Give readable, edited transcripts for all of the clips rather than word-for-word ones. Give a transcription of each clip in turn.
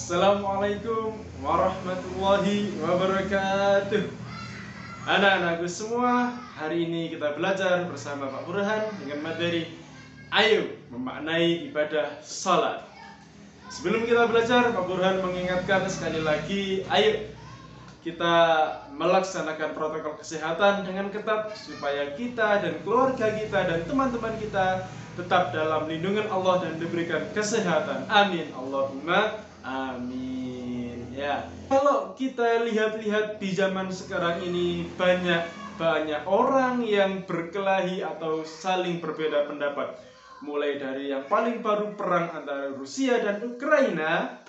Assalamualaikum warahmatullahi wabarakatuh. Anak-anakku semua, hari ini kita belajar bersama Pak Burhan dengan materi Ayo memaknai ibadah salat. Sebelum kita belajar, Pak Burhan mengingatkan sekali lagi, ayo kita melaksanakan protokol kesehatan dengan ketat supaya kita dan keluarga kita dan teman-teman kita tetap dalam lindungan Allah dan diberikan kesehatan. Amin. Allahumma amin. Ya. Kalau kita lihat-lihat di zaman sekarang ini banyak orang yang berkelahi atau saling berbeda pendapat. Mulai dari yang paling baru perang antara Rusia dan Ukraina,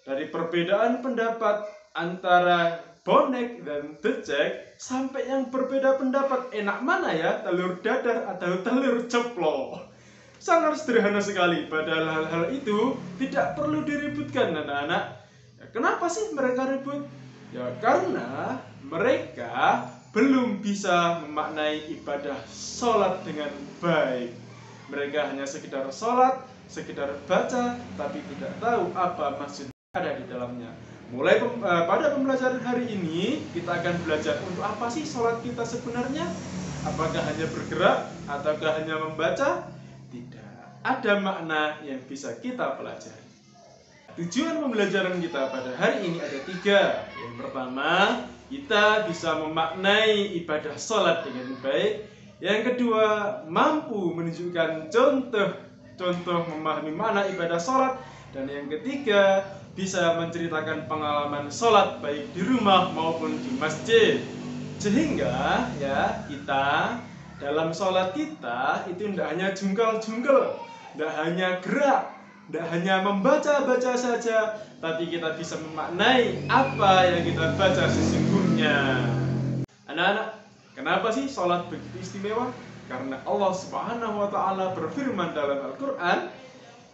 dari perbedaan pendapat antara bonek dan becek, sampai yang berbeda pendapat enak mana ya, telur dadar atau telur ceplok. Sangat sederhana sekali, padahal hal-hal itu tidak perlu diributkan anak-anak. Ya, kenapa sih mereka ribut? Ya karena mereka belum bisa memaknai ibadah sholat dengan baik. Mereka hanya sekedar sholat, sekedar baca, tapi tidak tahu apa maksud ada di dalamnya. Mulai pada pembelajaran hari ini kita akan belajar untuk apa sih sholat kita sebenarnya. Apakah hanya bergerak ataukah hanya membaca? Tidak, ada makna yang bisa kita pelajari. Tujuan pembelajaran kita pada hari ini ada 3. Yang pertama, kita bisa memaknai ibadah sholat dengan baik. Yang kedua, mampu menunjukkan contoh memahami makna ibadah sholat. Dan yang ketiga, bisa menceritakan pengalaman sholat baik di rumah maupun di masjid. Sehingga ya kita dalam sholat kita itu tidak hanya jungkel-jungkel, tidak hanya gerak, tidak hanya membaca-baca saja, tapi kita bisa memaknai apa yang kita baca sesungguhnya. Anak-anak, kenapa sih sholat begitu istimewa? Karena Allah Subhanahu wa Ta'ala berfirman dalam Al-Quran,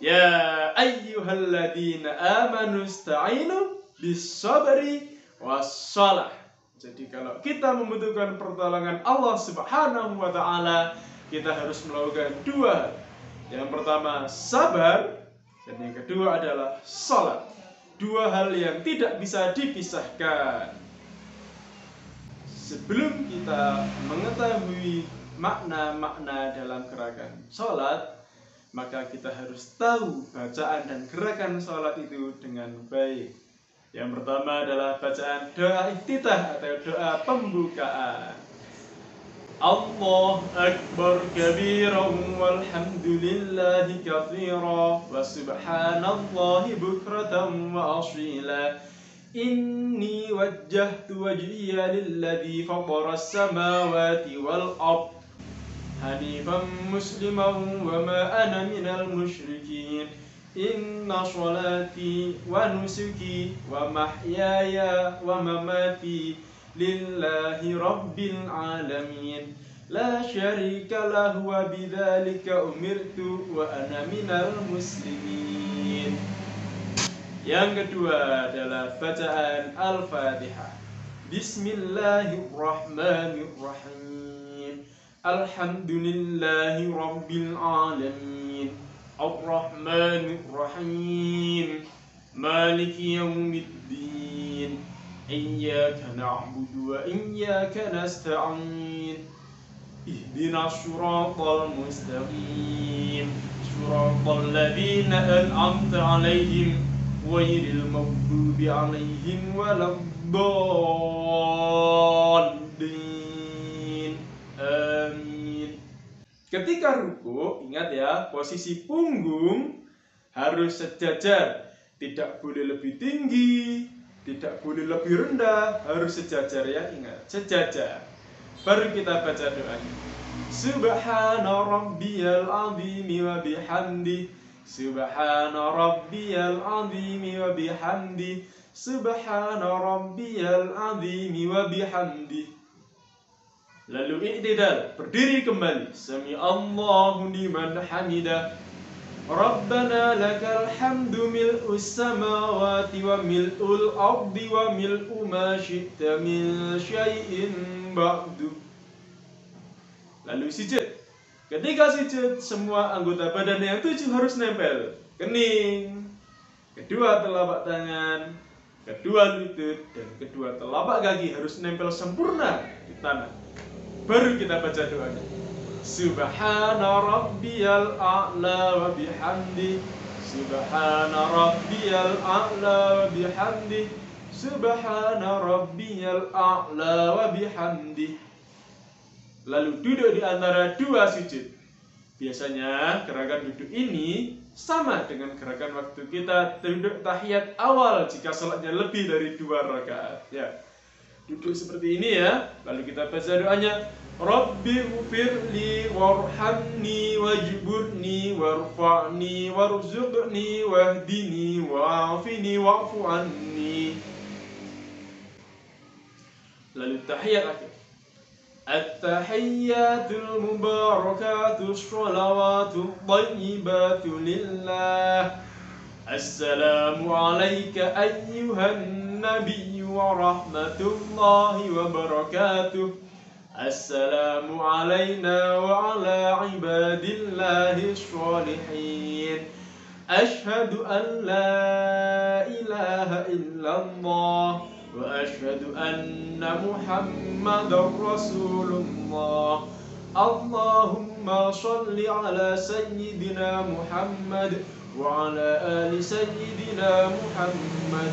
ya ayyuhalladzina amanu ista'inu bis-sabri was-shalah. Jadi kalau kita membutuhkan pertolongan Allah Subhanahu wa Ta'ala, kita harus melakukan 2. Yang pertama sabar, dan yang kedua adalah sholat. 2 hal yang tidak bisa dipisahkan. Sebelum kita mengetahui makna-makna dalam gerakan sholat, maka kita harus tahu bacaan dan gerakan sholat itu dengan baik. Yang pertama adalah bacaan doa iftitah atau doa pembukaan. Allah Akbar kabiran walhamdulillahi katsira wa subhanallahi bukratan wa asila. Inni wajjahtu wajhiya lilladzi fatara as-samawati wal ardh hanifan musliman wa ma ana minal musyrikin. Inna sholati wa nusuki wa mahyaya wa mamati lillahi rabbil alamin la syarika lahu wa bidzalika umirtu wa ana minal muslimin. Yang kedua adalah bacaan Al-Fatihah. Bismillahirrahmanirrahim. Alhamdulillahi rabbil alamin. Ar-Rahmanir-Rahim. Maliki yaumiddin. Iyyaka na'budu wa iyyaka nasta'in. Ihdinas siratal mustaqim. Siratal ladzina an'amta 'alaihim ghairil maghdubi 'alaihim waladdallin. Amin. Ketika ruku, ingat ya, posisi punggung harus sejajar. Tidak boleh lebih tinggi, tidak boleh lebih rendah, harus sejajar ya, ingat, sejajar. Baru kita baca doanya. Subhana rabbiyal azimi wa bihamdi. Subhana rabbiyal azimi wa bihamdi. Subhana rabbiyal azimi wa bihamdi. Lalu i'tidal, berdiri kembali. Sami Allahu liman hamidah. Rabbana lakal hamdu mil'us samawati wa mil'ul ardi wa mil'u ma syi'ta min syai'in ba'du. Lalu sujud. Ketika sujud, semua anggota badan yang 7 harus nempel. Kening, kedua telapak tangan, kedua lutut, dan kedua telapak kaki harus nempel sempurna di tanah. Baru kita baca doanya. Subhana rabbiyal a'la wa bihamdi. Subhana rabbiyal a'la wa bihamdi. Subhana rabbiyal a'la wa bihamdi. Lalu duduk di antara dua sujud. Biasanya gerakan duduk ini sama dengan gerakan waktu kita duduk tahiyat awal jika sholatnya lebih dari 2 rakaat. Ya, duduk seperti ini ya. Lalu kita baca doanya, Rabbi ghfirli warhamni wajburni warfa'ni warzuqni wahdini wa'afini wa'fu anni. Lalu tahiyat akhir. At-tahiyyatul mubarakatus sholawatu thayyibatu lillah. Assalamu alayka ayyuhan nabiyyu wa rahmatullahi wa barakatuh. Assalamu alayna wa ala ibadillahi sholihin. Ashhadu an la ilaha illallah wa ashhadu anna Muhammadar Rasulullah. Allahumma sholli ala sayyidina Muhammad wa ala ali sayyidina Muhammad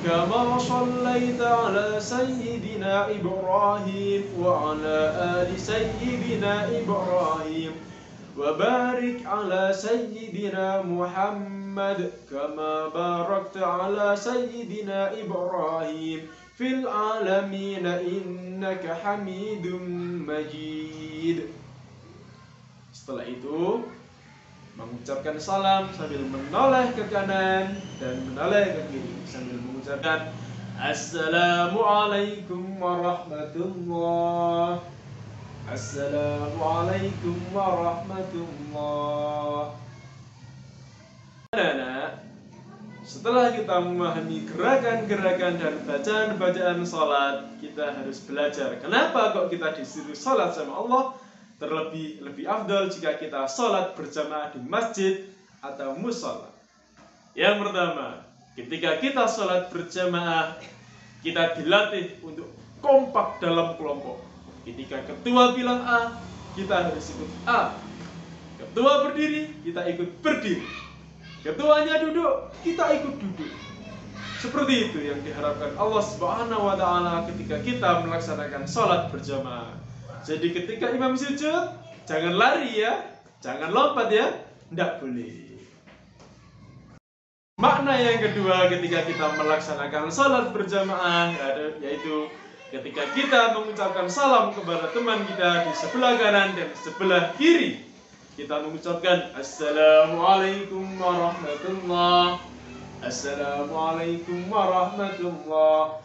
kama shallaita ala sayyidina Ibrahim wa ala ali sayyidina Ibrahim wa barik ala sayyidina Muhammad kama barakta ala sayyidina Ibrahim fil alamin innaka Hamidum Majid. Setelah itu mengucapkan salam sambil menoleh ke kanan dan menoleh ke kiri sambil mengucapkan Assalamualaikum warahmatullah. Assalamualaikum warahmatullah. Anak-anak, setelah kita memahami gerakan-gerakan dan bacaan-bacaan sholat, kita harus belajar kenapa kok kita disuruh sholat sama Allah. Terlebih lebih afdal jika kita sholat berjamaah di masjid atau musola. Yang pertama, ketika kita sholat berjamaah, kita dilatih untuk kompak dalam kelompok. Ketika ketua bilang A, kita harus ikut A. Ketua berdiri, kita ikut berdiri. Ketuanya duduk, kita ikut duduk. Seperti itu yang diharapkan Allah Subhanahu wa Ta'ala ketika kita melaksanakan sholat berjamaah. Jadi ketika imam sujud, jangan lari ya, jangan lompat ya, tidak boleh. Makna yang kedua ketika kita melaksanakan sholat berjamaah, yaitu ketika kita mengucapkan salam kepada teman kita di sebelah kanan dan sebelah kiri, kita mengucapkan Assalamualaikum warahmatullah. Assalamualaikum warahmatullah.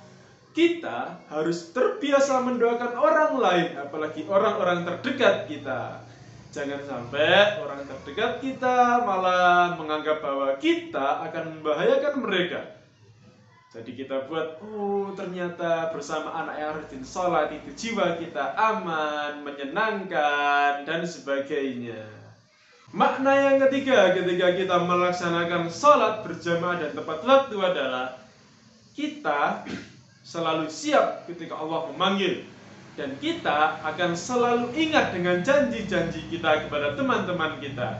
Kita harus terbiasa mendoakan orang lain, apalagi orang-orang terdekat kita. Jangan sampai orang terdekat kita malah menganggap bahwa kita akan membahayakan mereka. Jadi kita buat, ternyata bersama anak yang rajin sholat itu jiwa kita aman, menyenangkan, dan sebagainya. Makna yang ketiga ketika kita melaksanakan sholat berjamaah dan tepat waktu adalah kita selalu siap ketika Allah memanggil. Dan kita akan selalu ingat dengan janji-janji kita kepada teman-teman kita.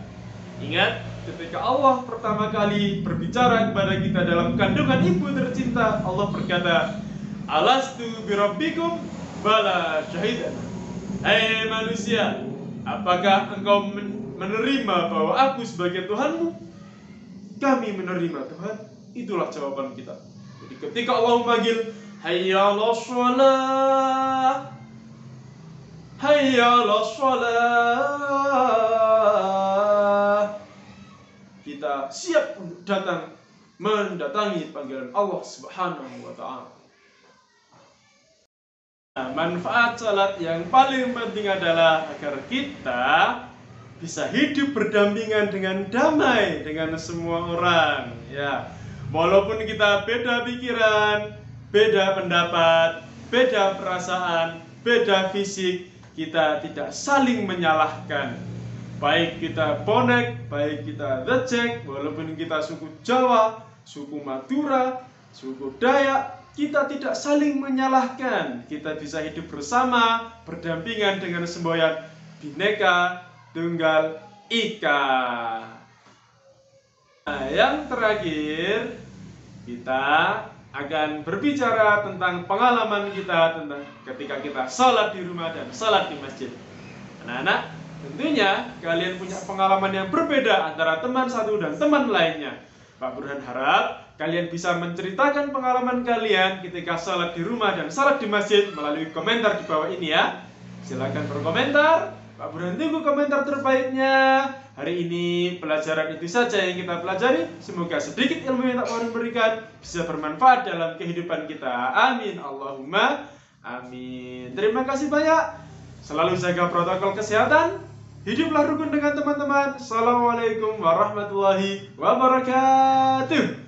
Ingat, ketika Allah pertama kali berbicara kepada kita dalam kandungan ibu tercinta, Allah berkata, Alastu birabbikum bala syahidan. Hai manusia, apakah engkau menerima bahwa aku sebagai Tuhanmu? Kami menerima Tuhan. Itulah jawaban kita. Jadi ketika Allah memanggil, hayya 'alas shalah, hayya 'alas shalah, kita siap untuk datang mendatangi panggilan Allah Subhanahu wa Ta'ala. Nah, manfaat salat yang paling penting adalah agar kita bisa hidup berdampingan dengan damai dengan semua orang. Ya, walaupun kita beda pikiran, beda pendapat, beda perasaan, beda fisik, kita tidak saling menyalahkan. Baik kita bonek, baik kita rejek, walaupun kita suku Jawa, suku Madura, suku Dayak, kita tidak saling menyalahkan. Kita bisa hidup bersama, berdampingan dengan semboyan Bhinneka Tunggal Ika. Nah, yang terakhir, kita akan berbicara tentang pengalaman kita tentang ketika kita sholat di rumah dan sholat di masjid. Anak-anak, tentunya kalian punya pengalaman yang berbeda antara teman satu dan teman lainnya. Pak Burhan harap kalian bisa menceritakan pengalaman kalian ketika sholat di rumah dan sholat di masjid melalui komentar di bawah ini ya. Silakan berkomentar. Pak Burhan tunggu komentar terbaiknya. Hari ini pelajaran itu saja yang kita pelajari. Semoga sedikit ilmu yang tak Burhan berikan bisa bermanfaat dalam kehidupan kita. Amin. Allahumma amin. Terima kasih banyak. Selalu jaga protokol kesehatan. Hiduplah rukun dengan teman-teman. Assalamualaikum warahmatullahi wabarakatuh.